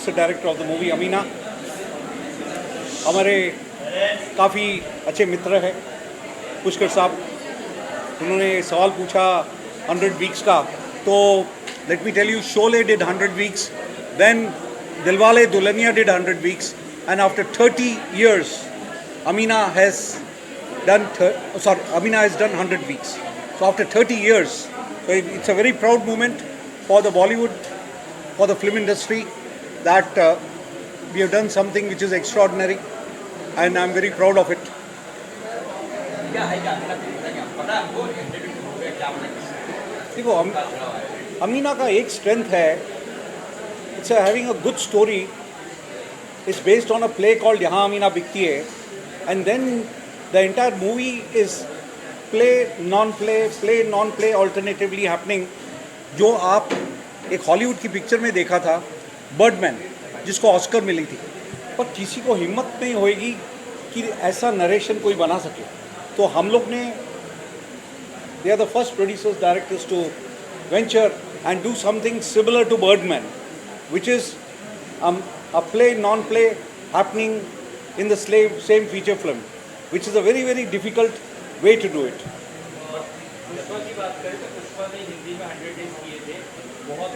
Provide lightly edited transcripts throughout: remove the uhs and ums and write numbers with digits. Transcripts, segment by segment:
is the director of the movie Amina. हमारे काफ़ी अच्छे मित्र हैं पुष्कर साहब. उन्होंने सवाल पूछा 100 वीक्स का, तो let me tell you, Sholay did 100 weeks, then Dilwale Dulhania did 100 weeks, and after 30 years Amina has done 100 weeks. So after 30 years, so it's a very proud moment for the Bollywood, for the film industry, that we have done something which is extraordinary, and I'm very proud of it. देखो, अमीना का एक strength है, it's having a good story. It's based on a play called यहाँ अमीना बिकती है, and then the entire movie is play non-play alternatively happening. जो आप एक हॉलीवुड की पिक्चर में देखा था, बर्डमैन, जिसको ऑस्कर मिली थी, पर किसी को हिम्मत नहीं होएगी कि ऐसा नरेशन कोई बना सके. तो हम लोग ने, they are the first producers, directors to venture and do something similar to Birdman, which is a play non-play happening in the same feature film, which is a very very difficult way to do it. Pushpa की बात करें तो पुष्पा ने हिंदी में 100 days किए थे, बहुत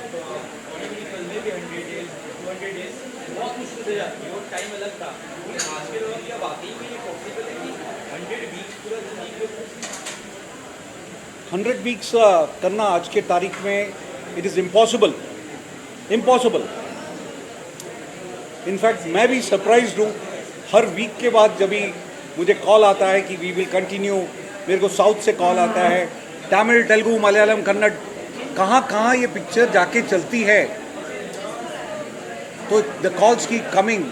बड़ी फिल्में भी 100 डेज 200 डेज बहुत मुश्किल से जाती है और टाइम अलग था. लेकिन आज के दौर क्या वाकई में ये पॉसिबल है कि 100 वीक्स पूरा जिंदगी को 100 वीक्स करना आज के तारीख में इट इज़ इम्पॉसिबल. इनफैक्ट मैं भी सरप्राइज्ड हूँ. हर वीक के बाद जब भी मुझे कॉल आता है कि वी विल कंटिन्यू, मेरे को साउथ से कॉल आता है, तमिल, तेलुगु, मलयालम, कन्नड़, कहाँ ये पिक्चर जाके चलती है. तो the calls keep coming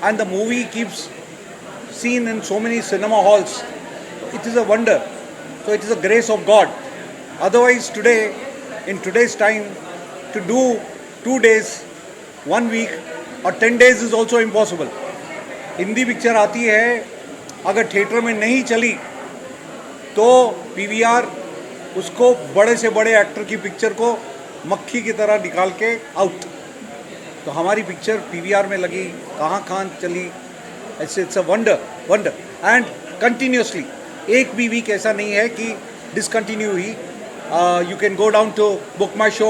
and the movie keeps seen in so many cinema halls. It is a wonder. So it is a grace of God. Otherwise today, in today's time, to do 2 days, 1 week or 10 days is also impossible. Hindi picture आती है, अगर theatre में नहीं चली तो PVR उसको बड़े से बड़े एक्टर की पिक्चर को मक्खी की तरह निकाल के आउट. तो हमारी पिक्चर पीवीआर में लगी, कहाँ चली. It's a wonder and continuously. एक भी वीक ऐसा नहीं है कि डिसकंटिन्यू हुई. You can go down to Book My Show,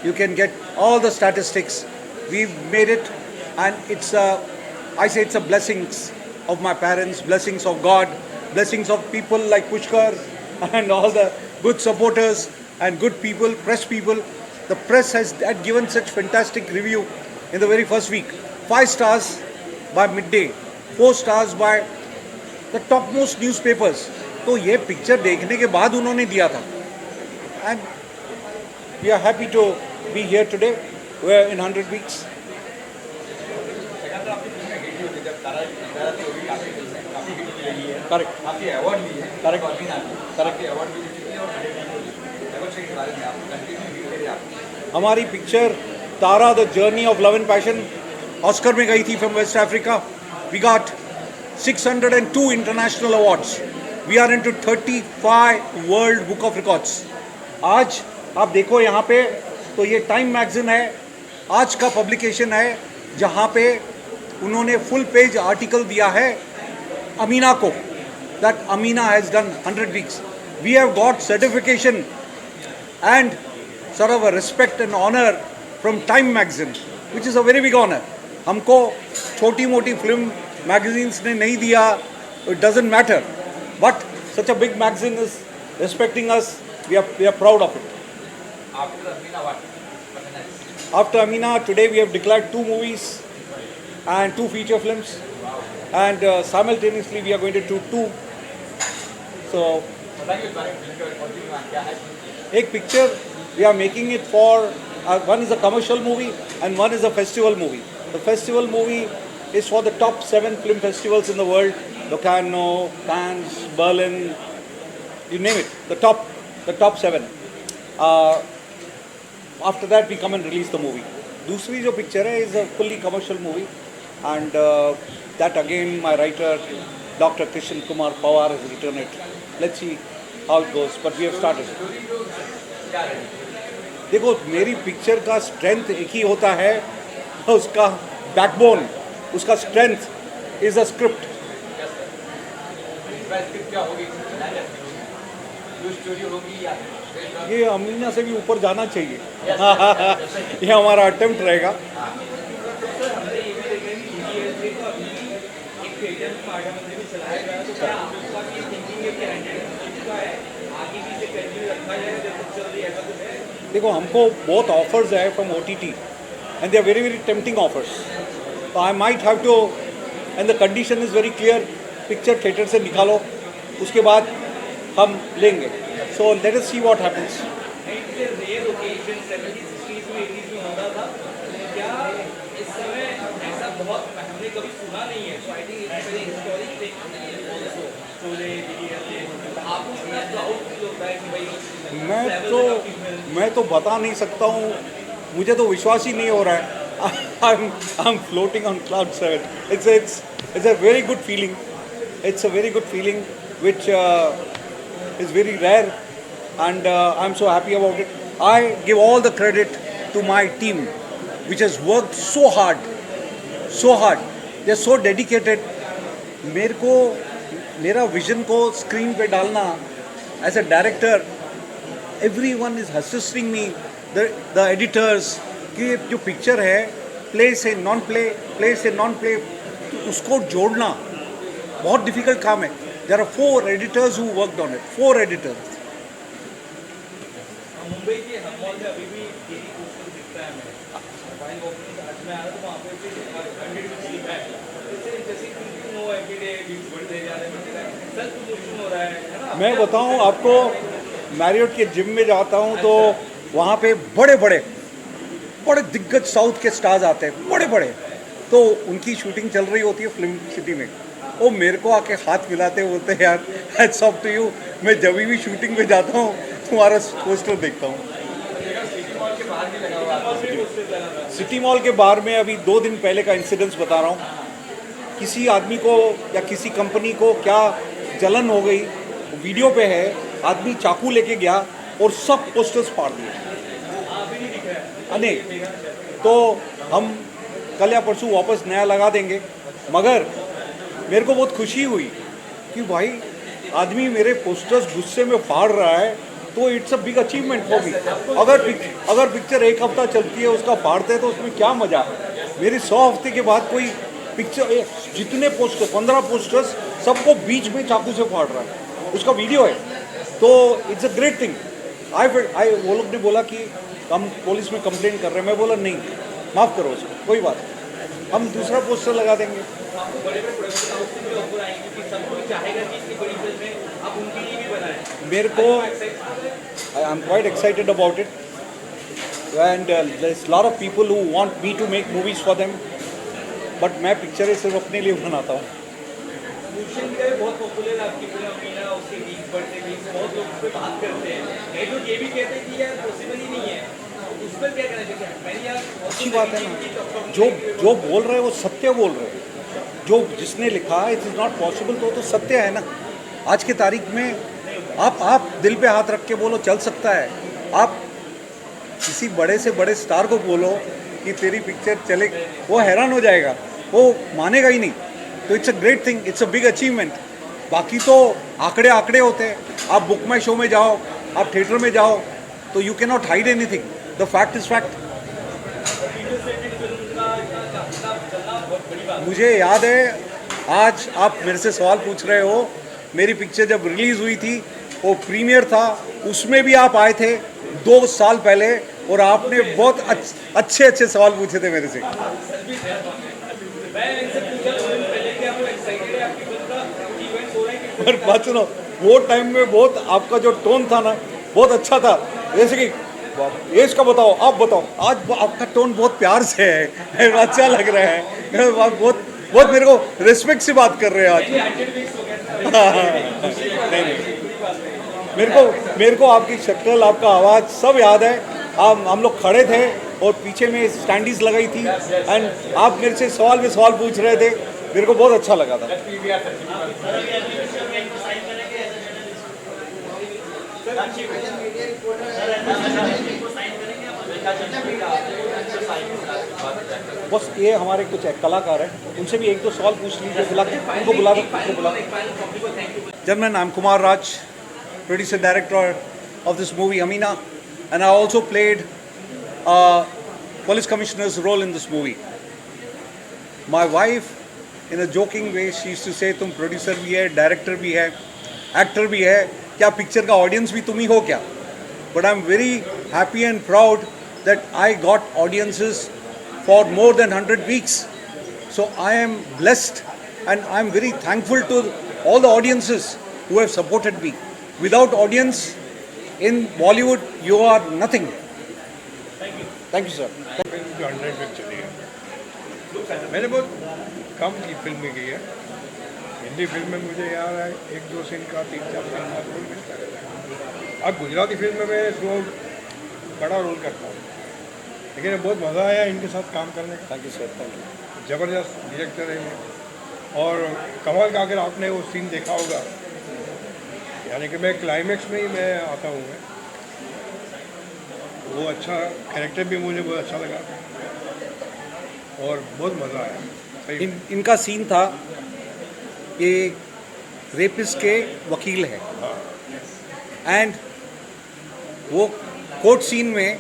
you can get all the statistics. We made it and it's I say it's a blessings of my parents, blessings of God, blessings of people like Pushkar and all the good supporters and good people, press people. The press had given such fantastic review in the very first week. 5 stars by Midday, 4 stars by the topmost newspapers. तो ये picture देखने के बाद उन्होंने दिया था. And we are happy to be here today. We are in 100 weeks. Correct. आपकी award भी है. करेक्ट. आपकी अवार्ड भी है और के बारे में आप कंटिन्यू करिए. आप हमारी picture Tara the journey of love and passion Oscar में गई थी from West Africa. We got 602 international awards. We are into 35 World Book of Records. आज आप देखो यहाँ पे, तो ये टाइम मैगजीन है, आज का पब्लिकेशन है, जहाँ पे उन्होंने फुल पेज आर्टिकल दिया है अमीना को, that Amina has done 100 weeks. We have got certification and sort of a respect and honor from Time magazine, which is a very big honor. हमको छोटी मोटी फिल्म magazines ने नहीं दिया, it doesn't matter. But such a big magazine is respecting us. We are proud of it. After Amina, what? After Amina, today we have declared 2 movies and 2 feature films, and simultaneously we are going to do 2. So एक picture we are making it for one is a commercial movie and one is a festival movie. The festival movie is for the top 7 film festivals in the world: Locarno, Cannes, Berlin, you name it. The top 7. After that we come and release the movie. दूसरी जो picture है is a fully commercial movie, and that again my writer Dr. Krishan Kumar Pawar has written it. Let's see how it goes, but we have started. देखो, मेरी picture का strength एक ही होता है उसका बैकबोन, उसका स्ट्रेंथ इज अ स्क्रिप्ट। क्या होगी, जो स्टोरी होगी या ये अमीना से भी ऊपर जाना चाहिए। ये हमारा अटेम्प्ट रहेगा। हमने ये भी देखा कि DDLJ को अभी एक थिएटर में पार्टी मंदिर में चलाया गया, तो क्या आप लोगों की थिंकिंग है कि 100 हो चुका है, आगे भी इसे कंटिन्यू रखा जाएगा जब तक चल रही है, ऐसा कुछ है? देखो, हमको बहुत ऑफर्स है from OTT and they are very very tempting offers. तो I might have to, and the condition is very clear, picture theatre से निकालो, उसके बाद हम लेंगे। So let us see what happens. Rare occasion 70s 60s में 80s में होता था, क्या इस समय ऐसा बहुत हमने कभी सुना नहीं है, तो I think it's very historic thing also. Sholay DDLJ, आपको कितना प्राउड फील होता है कि भाई मैं तो बता नहीं सकता हूँ, मुझे तो विश्वास ही नहीं हो रहा है। I am floating on cloud 7। It's a very good feeling. It's a very good feeling which is very rare, and I'm so happy about it. I give all the credit to my team which has worked so hard, so hard. They're so dedicated. मेरे को मेरा vision को screen पे डालना as a director, everyone is assisting me, the editors, कि जो picture है play से नॉन प्ले, प्ले से नॉन प्ले, उसको जोड़ना बहुत डिफिकल्ट काम है। There are 4 editors who worked on it, 4 editors. Mumbai के हम मॉल में अभी भी डेली पोस्टर दिखता है, मैं फाइन ओपनिंग आज मैं आया तो वहाँ पे भी 100 कुछ लिखा है। इससे इंटरेस्टिंग नो एवरीडे व्यूज बढ़ते जा रहे हैं, सेल्फ प्रमोशन हो रहा है ना। मैं बताऊं आपको, मैरियट के जिम में जाता हूं तो वहाँ पे बड़े बड़े दिग्गज साउथ के स्टार्स आते हैं, बड़े बड़े, तो उनकी शूटिंग चल रही होती है फिल्म सिटी में। वो मेरे को आके हाथ मिलाते बोलते हैं, यार हैट्स ऑफ टू यू, मैं जब भी शूटिंग में जाता हूँ तुम्हारा पोस्टर देखता हूँ। सिटी मॉल के बाहर में अभी 2 दिन पहले का इंसिडेंस बता रहा हूँ। किसी आदमी को या किसी कंपनी को क्या जलन हो गई, वीडियो पे है, आदमी चाकू लेके गया और सब पोस्टर्स फाड़ दिए। अनेक, तो हम कल या परसों वापस नया लगा देंगे, मगर मेरे को बहुत खुशी हुई कि भाई आदमी मेरे पोस्टर्स गुस्से में फाड़ रहा है, तो it's a big achievement for me. अगर पिक्चर 1 हफ्ता चलती है उसका फाड़ते हैं तो उसमें क्या मज़ा। मेरी 100 हफ्ते के बाद कोई पिक्चर, जितने पोस्टर 15 पोस्टर्स सबको बीच में चाकू से फाड़ रहा है, उसका वीडियो है, तो इट्स अ ग्रेट थिंग। वो लोग ने बोला कि हम पुलिस में कंप्लेंट कर रहे हैं, मैं बोला नहीं, माफ़ करो उसको, कोई बात, हम दूसरा पोस्टर लगा देंगे। आपको बड़े बड़े प्रोडक्शन हाउस से भी ऑफर आएंगे कि सब कोई चाहेगा कि इतनी बड़ी फिल्में आप उनके लिए भी बनाएं। मेरे को I am quite excited about it, and there is lot of people who want me to make movies for them, but मैं पिक्चरें सिर्फ अपने लिए बनाता हूँ। सोशल मीडिया पे बहुत पॉपुलर है आपकी फिल्म अमीना, उसके वीक्स बढ़ते वीक्स बहुत लोग उस पर बात करते हैं, कई लोग ये भी कहते हैं कि यार पॉसिबल ही नहीं है, उस पर क्या कहना चाहिए? मैंने यार अच्छी बात है ना, जो बोल रहे हैं वो सत्य बोल रहे हैं। जो जिसने लिखा इट इज़ नॉट पॉसिबल, तो सत्य है ना। आज की तारीख में आप दिल पे हाथ रख के बोलो, चल सकता है। आप किसी बड़े से बड़े स्टार को बोलो कि तेरी पिक्चर चले, वो हैरान हो जाएगा, वो मानेगा ही नहीं। तो it's a great thing, it's a big achievement. बाकी तो आंकड़े होते हैं। आप बुक माई शो में जाओ, आप थिएटर में जाओ, तो you can not hide anything, the fact is fact. मुझे याद है, आज आप मेरे से सवाल पूछ रहे हो, मेरी पिक्चर जब रिलीज़ हुई थी, वो प्रीमियर था, उसमें भी आप आए थे 2 साल पहले, और आपने बहुत अच्छे सवाल पूछे थे मेरे से। पर बात सुनो, वो टाइम में बहुत आपका जो टोन था ना, बहुत अच्छा था। जैसे कि एज का बताओ, आप बताओ, आज आपका टोन बहुत प्यार से है, अच्छा लग रहा है, आप बहुत मेरे को रिस्पेक्ट से बात कर रहे हैं आज। नहीं, मेरे को आपकी शक्ल, आपका आवाज़ सब याद है। हम लोग खड़े थे और पीछे में स्टैंडीज लगाई थी, एंड आप मेरे से सवाल पे सवाल पूछ रहे थे, मेरे को बहुत अच्छा लगा था। क्या चीज़ है क्या आपको साइन के साथ बस ये हमारे कुछ कलाकार हैं, उनसे भी एक दो सवाल पूछ लीजिए, उनको बुला दो। Gentlemen, I'm Kumar Raj, producer director of this movie Amina, and I also played a police commissioner's role in this movie. My wife, in a joking way, she used to say, तुम producer भी है, director भी है, actor भी है, क्या picture का audience भी तुम ही हो क्या? But I'm very happy and proud that I got audiences for more than 100 weeks. So I am blessed and I'm very thankful to all the audiences who have supported me. Without audience in Bollywood, you are nothing. Thank you, sir. Film जो 100 में चली है, मैंने बहुत कम की film में की है। हिंदी फिल्म में मुझे यार है 1-2 सीन का 3-4 सीन का रोल मिलता रहता है। अब गुजराती फिल्म में मैं रोल बड़ा रोल करता हूँ, लेकिन बहुत मज़ा आया इनके साथ काम करने का। Thank you, sir. Thank you. ज़बरदस्त डायरेक्टर है ये, और कमाल का अगर आपने वो सीन देखा होगा, यानी कि मैं क्लाइमेक्स में ही मैं आता हूँ मैं, वो अच्छा कैरेक्टर भी मुझे बहुत अच्छा लगा और बहुत मज़ा आया। सही इनका सीन था, ये रेपिस्ट के वकील है एंड वो कोर्ट सीन में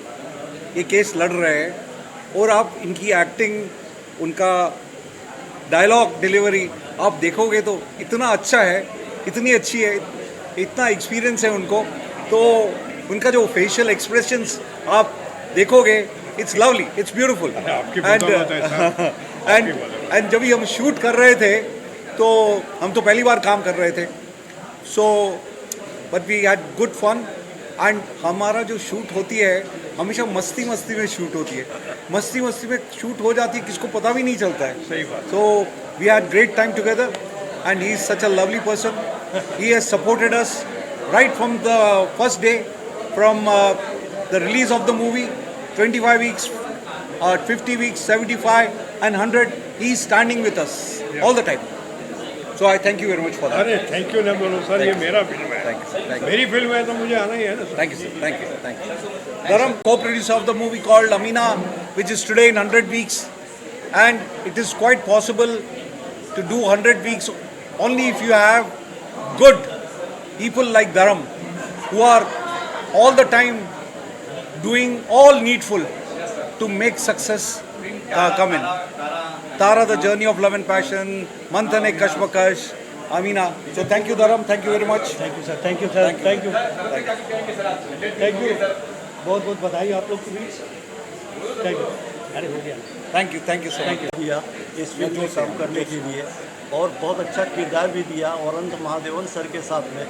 ये केस लड़ रहे हैं और आप इनकी एक्टिंग, उनका डायलॉग डिलीवरी आप देखोगे तो इतना अच्छा है, इतनी अच्छी है, इतना एक्सपीरियंस है उनको, तो उनका जो फेशियल एक्सप्रेशंस आप देखोगे, इट्स लवली, इट्स ब्यूटीफुल। आपकी बदौलत है सर। एंड जब भी हम शूट कर रहे थे तो हम तो पहली बार काम कर रहे थे, so but we had good fun and हमारा जो शूट होती है हमेशा मस्ती मस्ती में शूट होती है, मस्ती मस्ती में शूट हो जाती है, किसको पता भी नहीं चलता है। सही बात। So we had great time together and he is such a lovely person. He has supported us right from the first day, from the release of the movie, 25 weeks, 50 weeks, 75 and 100. He is standing with us all the time. So I thank you very much for that. अरे thank you ना बोलो sir, ये मेरा film है। Thank you. Thank you. मेरी film है तो मुझे आना ही है ना sir. Thank you, sir. Thank you. Thank you. Dharam, co-producer of the movie called Amina, which is today in 100 weeks. And it is quite possible to do 100 weeks only if you have good people like Dharam, who are all the time doing all needful to make success come in. Tara, the journey of love and passion, Manthan ek Kashmakash, Amina. So thank you, Dharam. Thank you very much. Thank you sir, thank you sir, thank you, thank you, बहुत बहुत बधाई आप लोग को भी। Thank you. अरे हो गया। Thank you, sir. Thank you दिया इस फिल्म में काम करने के लिए और बहुत अच्छा किरदार भी दिया। और अनंत महादेवन सर के साथ में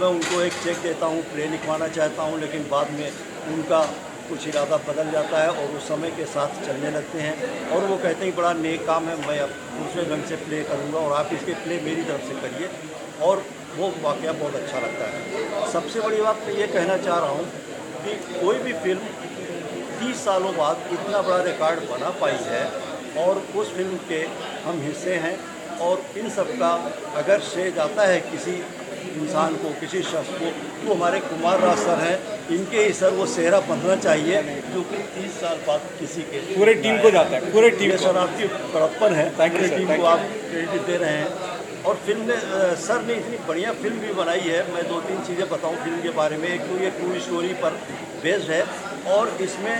मैं उनको एक चेक देता हूँ, प्ले लिखवाना चाहता हूँ, लेकिन बाद में उनका कुछ इरादा बदल जाता है और वो समय के साथ चलने लगते हैं और वो कहते हैं बड़ा नेक काम है, मैं अब दूसरे ढंग से प्ले करूँगा और आप इसके प्ले मेरी तरफ से करिए, और वो वाक़या बहुत अच्छा लगता है। सबसे बड़ी बात मैं ये कहना चाह रहा हूँ कि कोई भी फिल्म 30 सालों बाद इतना बड़ा रिकॉर्ड बना पाई है और उस फिल्म के हम हिस्से हैं, और इन सब का अगर श्रेय जाता है किसी इंसान को, किसी शख्स को, तो हमारे कुमार राज सर हैं, इनके ही सर वो सेहरा बनना चाहिए जो कि 30 साल बाद किसी के पूरे टीम को जाता है, पूरे टीम ये को। सर आपकी बड़प्पन है, Thank you, पूरी sir. टीम Thank को you. आप क्रेडिट दे रहे हैं। और फिल्म ने सर ने इतनी बढ़िया फिल्म भी बनाई है। मैं 2-3 चीज़ें बताऊं फिल्म के बारे में। एक तो ये ट्रू स्टोरी पर बेस्ड है और इसमें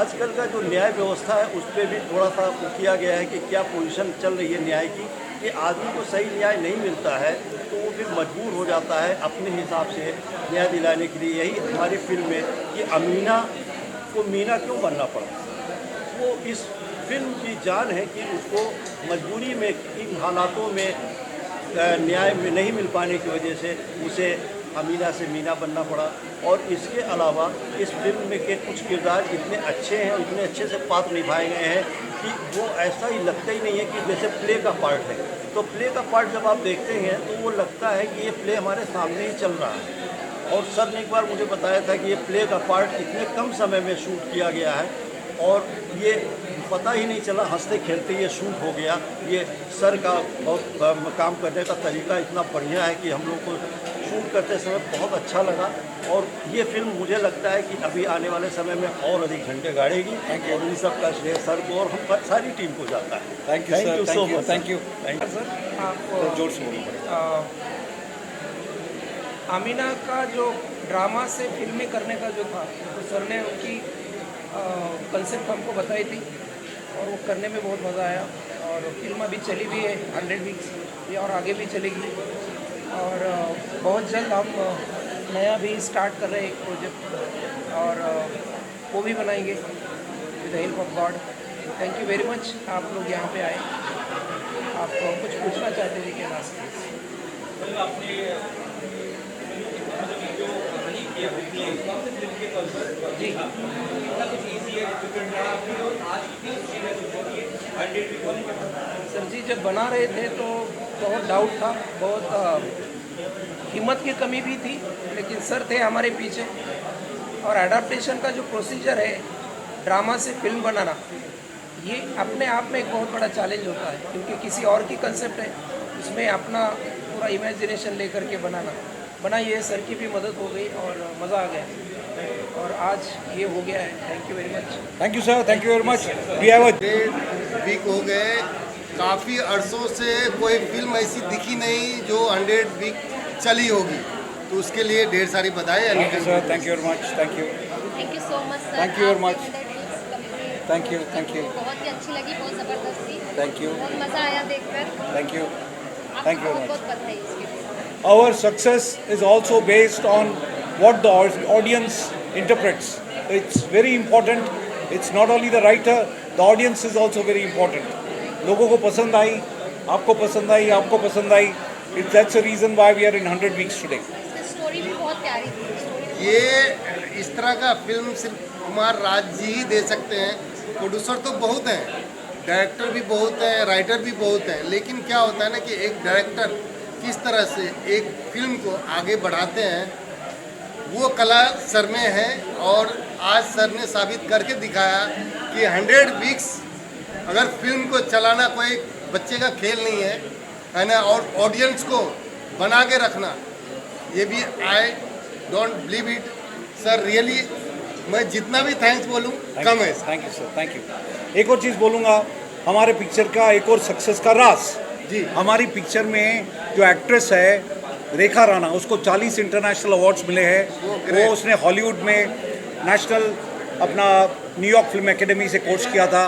आजकल का जो न्याय व्यवस्था है उस पर भी थोड़ा सा किया गया है कि क्या पोजीशन चल रही है न्याय की, कि आदमी को सही न्याय नहीं मिलता है तो वो फिर मजबूर हो जाता है अपने हिसाब से न्याय दिलाने के लिए। यही हमारी फिल्म में कि अमीना को मीना क्यों बनना पड़ा, वो इस फिल्म की जान है कि उसको मजबूरी में इन हालातों में न्याय में नहीं मिल पाने की वजह से उसे अमीना से मीना बनना पड़ा। और इसके अलावा इस फिल्म में के कुछ किरदार इतने अच्छे हैं, इतने अच्छे से पात्र निभाए गए हैं कि वो ऐसा ही लगता ही नहीं है कि जैसे प्ले का पार्ट है। तो प्ले का पार्ट जब आप देखते हैं तो वो लगता है कि ये प्ले हमारे सामने ही चल रहा है। और सर ने एक बार मुझे बताया था कि ये प्ले का पार्ट इतने कम समय में शूट किया गया है और ये पता ही नहीं चला, हंसते खेलते ये शूट हो गया। ये सर का बहुत काम करने का तरीका इतना बढ़िया है कि हम लोग को शूट करते समय बहुत अच्छा लगा और ये फिल्म मुझे लगता है कि अभी आने वाले समय में और अधिक झंडे गाड़ेगी और इन सब का श्रेय सर को और हम सारी टीम को जाता है। Thank you sir, so much, thank you. Sir आप जोर से बोलो। आमीना का जो ड्रामा से फिल्में करने का जो था तो सर ने उनकी कंसेप्ट हमको बताई थी और वो करने में बहुत मज़ा आया और फिल्म अभी चली भी है 100 वीक्स ये और आगे भी चलेगी और बहुत जल्द हम नया भी स्टार्ट कर रहे हैं एक प्रोजेक्ट और वो भी बनाएंगे with the help of God. Thank you very much आप लोग यहाँ पे आए। आप कुछ पूछना चाहते थे क्या लास्ट? मतलब आपने जो कहानी की है फिल्म के तौर पर जी हाँ कितना कुछ ईजी है डिफिकल्ट रहा आपने और आज कितनी खुशी महसूस हो रही है 100 वीक होने के बाद? सर जी जब बना रहे थे तो बहुत डाउट था, बहुत हिम्मत की कमी भी थी, लेकिन सर थे हमारे पीछे और एडाप्टेशन का जो प्रोसीजर है ड्रामा से फिल्म बनाना ये अपने आप में एक बहुत बड़ा चैलेंज होता है क्योंकि किसी और की कंसेप्ट है उसमें अपना पूरा इमेजिनेशन लेकर के बना ये सर की भी मदद हो गई और मज़ा आ गया और आज ये हो गया है। Thank you very much. Thank you sir, thank you very much. We have a 100 week हो गए, काफ़ी अरसों से कोई फिल्म ऐसी दिखी नहीं जो 100 वीक चली होगी, तो उसके लिए ढेर सारी बधाई। Thank you sir, thank you very much, thank you. Thank you so much sir. Thank you very much. Thank Thank you. बहुत ही अच्छी लगी, बहुत ज़बरदस्त थी। Thank you. बहुत मज़ा आया देखकर। Thank you. आपको Thank you very बहुत बहुत बधाई इसके लिए। Our success is also based on what the audience interprets. It's very important. It's not only the writer, the audience is also very important. लोगों को पसंद आई, आपको पसंद आई, आपको पसंद आई. That's the reason why we are in 100 weeks today. इसकी story भी बहुत प्यारी थी। स्टोरी ये इस तरह का फिल्म सिर्फ कुमार राज जी ही दे सकते हैं। प्रोड्यूसर तो बहुत हैं, डायरेक्टर भी बहुत हैं, राइटर भी बहुत हैं, लेकिन क्या होता है ना कि एक डायरेक्टर किस तरह से एक फिल्म को आगे बढ़ाते हैं वो कला सर में है और आज सर ने साबित करके दिखाया कि 100 वीक्स अगर फिल्म को चलाना कोई बच्चे का खेल नहीं है ना, और ऑडियंस को बना के रखना ये भी I don't believe it sir. Really मैं जितना भी थैंक्स बोलूँ कम है। Thank you sir, thank you. एक और चीज़ बोलूँगा, हमारे पिक्चर का एक और सक्सेस का राज जी, हमारी पिक्चर में जो एक्ट्रेस है रेखा राणा, उसको 40 इंटरनेशनल अवार्ड्स मिले हैं। वो उसने हॉलीवुड में नेशनल अपना न्यूयॉर्क फिल्म एकेडमी से कोर्स किया था।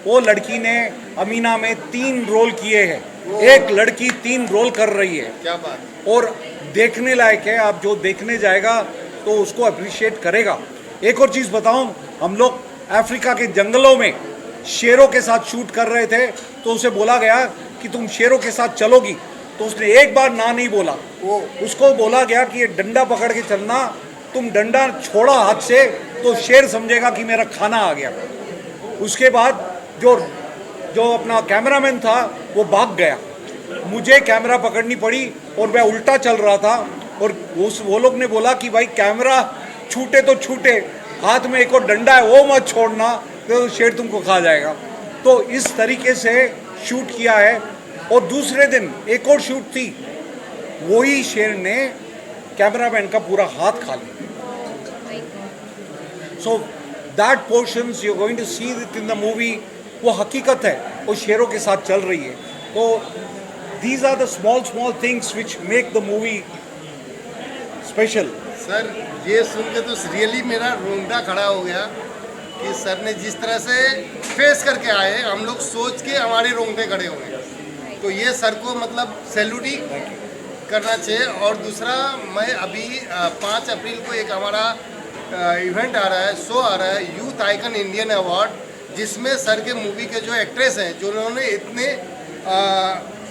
वो लड़की ने अमीना में 3 रोल किए हैं। एक लड़की 3 रोल कर रही है, क्या बात। और देखने लायक है। आप जो देखने जाएगा तो उसको अप्रिशिएट करेगा। एक और चीज़ बताऊं, हम लोग अफ्रीका के जंगलों में शेरों के साथ शूट कर रहे थे, तो उसे बोला गया कि तुम शेरों के साथ चलोगी, तो उसने एक बार ना नहीं बोला। उसको बोला गया कि ये डंडा पकड़ के चलना, तुम डंडा छोड़ा हाथ से तो शेर समझेगा कि मेरा खाना आ गया। उसके बाद जो अपना कैमरामैन था वो भाग गया, मुझे कैमरा पकड़नी पड़ी और मैं उल्टा चल रहा था, और वो लोग ने बोला कि भाई कैमरा छूटे तो छूटे, हाथ में एक और डंडा है वो मत छोड़ना, तो शेर तुमको खा जाएगा। तो इस तरीके से शूट किया है। और दूसरे दिन एक और शूट थी, वही शेर ने कैमरामैन का पूरा हाथ खा लिया। So that portions you going to see it in the movie, वो हकीकत है, वो शेरों के साथ चल रही है। तो these are the small things which make the movie special. Sir ये सुन के तो रियली मेरा रोंगटा खड़ा हो गया कि सर ने जिस तरह से फेस करके आए, हम लोग सोच के हमारे रोंगटे खड़े हो गए। तो ये सर को मतलब सैल्यूट ही करना चाहिए। और दूसरा, मैं अभी 5 अप्रैल को एक हमारा इवेंट आ रहा है, शो आ रहा है, यूथ आइकन इंडियन अवार्ड, जिसमें सर के मूवी के जो एक्ट्रेस हैं जिन्होंने इतने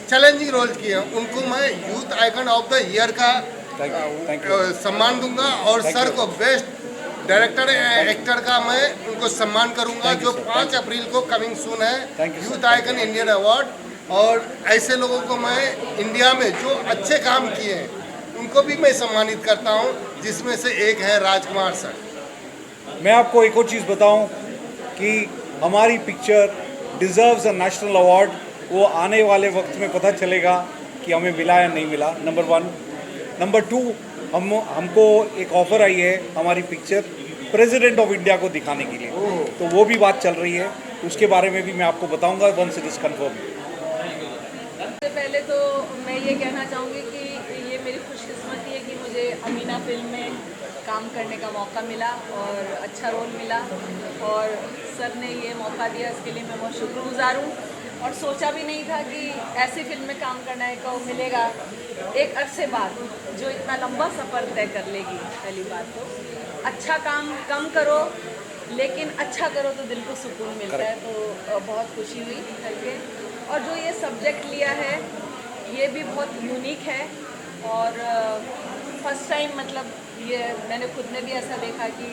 चैलेंजिंग रोल किए हैं, उनको मैं youth icon of the year का सम्मान दूंगा, और सर को बेस्ट डायरेक्टर एक्टर का मैं उनको सम्मान करूंगा, जो 5 अप्रैल को कमिंग सून है, यूथ आइकन इंडियन अवार्ड। और ऐसे लोगों को मैं इंडिया में जो अच्छे काम किए हैं उनको भी मैं सम्मानित करता हूं, जिसमें से एक है राजकुमार सर। मैं आपको एक और चीज़ बताऊं कि हमारी picture deserves a national award. वो आने वाले वक्त में पता चलेगा कि हमें मिला या नहीं मिला, नंबर 1। नंबर 2, हमको एक ऑफ़र आई है हमारी पिक्चर प्रेसिडेंट ऑफ इंडिया को दिखाने के लिए, तो वो भी बात चल रही है, उसके बारे में भी मैं आपको बताऊंगा वंस इट इज़ कन्फर्म। सबसे पहले तो मैं ये कहना चाहूँगी कि ये मेरी खुशकिस्मती है कि मुझे अमीना फिल्म में काम करने का मौका मिला और अच्छा रोल मिला, और सर ने ये मौका दिया, इसके लिए मैं बहुत शुक्रगुजार हूँ। और सोचा भी नहीं था कि ऐसी फिल्म में काम करने को मिलेगा एक अरसे बाद, जो इतना लंबा सफ़र तय कर लेगी। पहली बात तो अच्छा काम कम करो, लेकिन अच्छा करो तो दिल को सुकून मिलता है, तो बहुत खुशी हुई करके। और जो ये सब्जेक्ट लिया है ये भी बहुत यूनिक है, और फर्स्ट टाइम मतलब ये मैंने खुद ने भी ऐसा देखा कि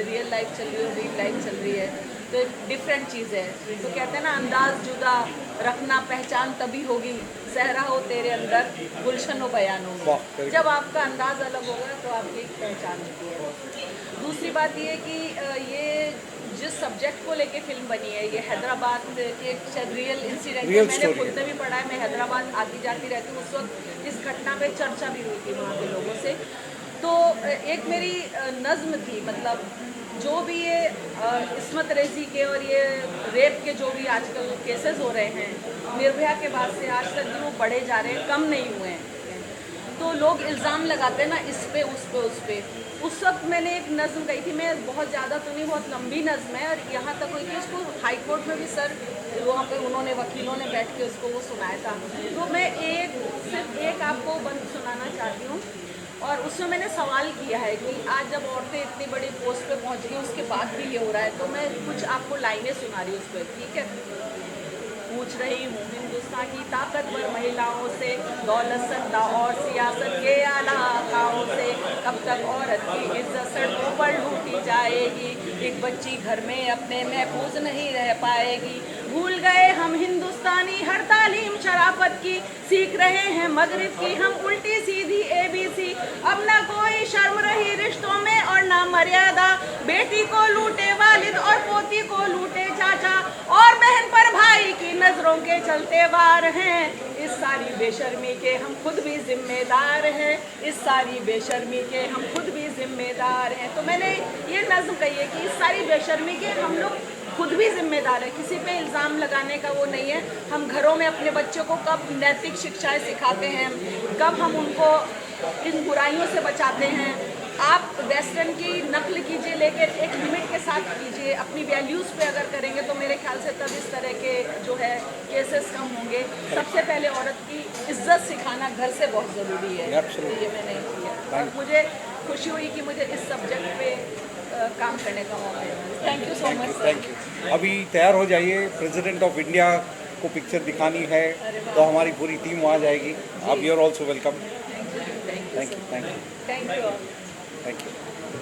रियल लाइफ चल रही है और रियल लाइफ चल रही है, तो एक डिफरेंट चीज़ है। तो कहते हैं ना, अंदाज जुदा रखना पहचान तभी होगी, सहरा हो तेरे अंदर गुलशन हो बयानों में। जब आपका अंदाज अलग होगा तो आपकी एक पहचान होती है। दूसरी बात ये कि ये जिस सब्जेक्ट को लेके फिल्म बनी है, ये हैदराबाद के एक शायद रियल इंसिडेंट है। मैंने खुद ने भी पढ़ा है, मैं हैदराबाद आती जाती रहती हूँ, उस वक्त इस घटना पे चर्चा भी हुई थी वहाँ के लोगों से। तो एक मेरी नज़्म थी, मतलब जो भी ये इस्मत रेज़ी के और ये रेप के जो भी आजकल केसेस हो रहे हैं, निर्भया के बाद से आज तक जो बढ़े जा रहे हैं, कम नहीं हुए हैं। तो लोग इल्ज़ाम लगाते हैं ना, इस पे उस पे उस पे। उस वक्त मैंने एक नज़्म कही थी, मैं बहुत ज़्यादा तो नहीं, बहुत लंबी नज़्म है, और यहाँ तक हुई कि उसको हाई कोर्ट में भी सर वहाँ पे उन्होंने वकीलों ने बैठ के उसको वो सुनाया था। तो मैं सिर्फ एक आपको बंद सुनाना चाहती हूँ। और उसमें मैंने सवाल किया है कि आज जब औरतें इतनी बड़ी पोस्ट पे पहुँच गई, उसके बाद भी ये हो रहा है, तो मैं कुछ आपको लाइनें सुना रही हूँ उस पर, ठीक है। पूछ रही हूँ हिंदुस्तान की ताकतवर महिलाओं से, दौलत सत्ता और सियासत के आला आकाओं से, कब तक औरत की इज्जत सड़कों पर लूटी जाएगी, एक बच्ची घर में अपने महफूज नहीं रह पाएगी। भूल गए हम हिंदुस्तानी हर तालीम शराफत की, सीख रहे हैं मगरिब की हम उल्टी सीधी ABC। अब ना कोई शर्म रही रिश्तों में और ना मर्यादा, बेटी को लूटे वालिद और पोती को लूटे चाचा, और बहन पर भाई की नजरों के चलते वार हैं। इस सारी बेशर्मी के हम खुद भी जिम्मेदार हैं, इस सारी बेशर्मी के हम खुद भी जिम्मेदार हैं। तो मैंने ये नज़्म कही है कि इस सारी बेशर्मी के हम लोग खुद भी जिम्मेदार है, किसी पे इल्ज़ाम लगाने का वो नहीं है। हम घरों में अपने बच्चों को कब नैतिक शिक्षाएं सिखाते हैं, कब हम उनको इन बुराइयों से बचाते हैं। आप वेस्टर्न की नकल कीजिए, लेकिन एक लिमिट के साथ कीजिए, अपनी वैल्यूज़ पे अगर करेंगे तो मेरे ख्याल से तब इस तरह के जो है केसेस कम होंगे। सबसे पहले औरत की इज्जत सिखाना घर से बहुत ज़रूरी है, तो ये मैंने किया। और मुझे खुशी हुई कि मुझे इस सब्जेक्ट पे काम करने का मौका मिला। Thank you so much sir. Thank you. अभी तैयार हो जाइए, प्रेसिडेंट ऑफ इंडिया को पिक्चर दिखानी है तो हमारी पूरी टीम वहाँ जाएगी। आप you are also welcome. Thank you thank you. Thank you. Thank you.